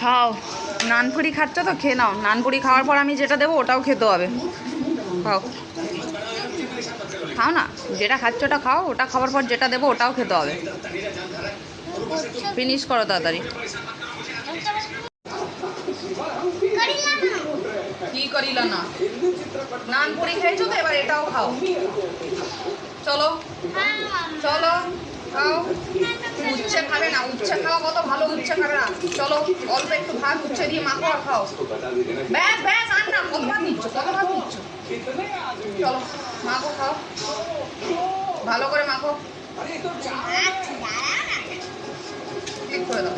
খাও, নানপুরি খাচ্ছ তো খেয়ে নাও। নানপুরি খাওয়ার পর আমি যেটা দেবো ওটাও খেতে হবে। খাও খাও না, যেটা খাচ্ছ ওটা খাও, ওটা খাওয়ার পর যেটা দেবো ওটাও খেতে হবে। ফিনিশ করো তাড়াতাড়ি। কি করিলা না, নানপুরি খেয়েছো তো, এবার এটাও খাও। চলো চলো খাও। উচ্ছে খাবে না? উচ্ছে খাওয়া কত ভালো, উচ্ছে খাবে না? চলো অল্প একটু ভাত উচ্ছে দিয়ে মাখো আর খাও। ব্যাস ব্যাস, আর না, কত ভাত নিচ্ছ, কত ভাত নিচ্ছ? চলো মাখো, খাও, ভালো করে মাখো। ঠিক করে দাও।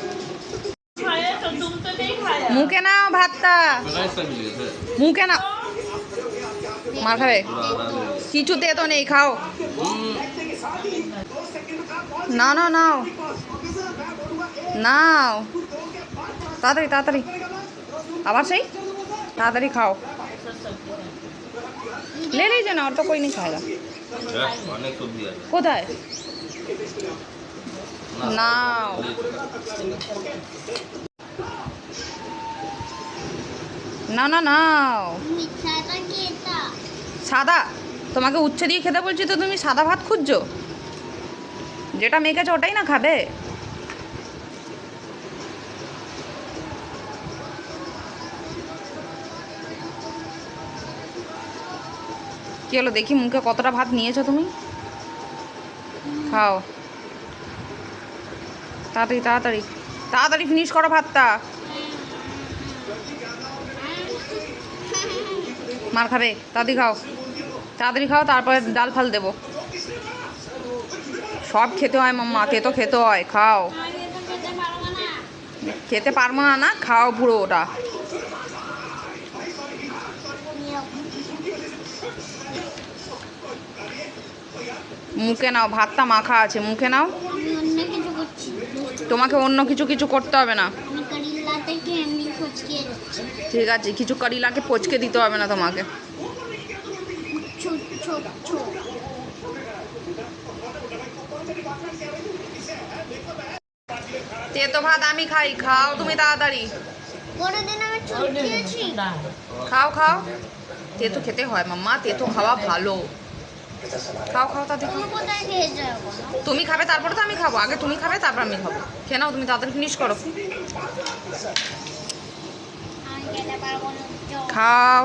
মুখে নাও ভাতটা, মুখে নাও। মার খাবে? কিছুতে তো নেই, খাও। না না, নাও নাও, তাড়াতাড়ি তাড়াতাড়ি, আবার সেই তাড়াতাড়ি খাও। ले लीजिए ना, और तो कोई नहीं खाएगा। কোথায়? নাও না না, নাও। সাদা? তোমাকে উচ্ছে দিয়ে খেতে বলছি তো তুমি সাদা ভাত খুঁজছো? যেটা মেখেছো ওটাই না খাবে। কি হলো দেখি, মুখে কতটা ভাত নিয়েছো তুমি? খাও তাড়াতাড়ি তাড়াতাড়ি তাড়াতাড়ি, ফিনিশ করো ভাতটা। মার খাবে? তাড়াতাড়ি খাও, তাড়াতাড়ি খাও, তারপরে ডাল ফাল দেবো। সব খেতে হয় মাম্মা, তেতো খেতে হয়, খাও। খেতে পারবো না না, খাও পুরো ওটা। মুখে নাও, ভাতটা মাখা আছে, মুখে নাও। তোমাকে অন্য কিছু কিছু করতে হবে না। ঠিক আছে, কিছু করিলাকে পচকে দিতে হবে না তোমাকে। তেতো ভাত আমি খাই, খাও তুমি তাড়াতাড়ি। খাও খাও, তেতো খেতে হয় মাম্মা, তেতো খাওয়া ভালো। খাও খাও তাড়াতাড়ি। তুমি খাবে তারপরে তো আমি খাবো, আগে তুমি খাবে তারপর আমি খাবো। খেয়ে নাও তুমি, তাড়াতাড়ি ফিনিশ করো। খাও।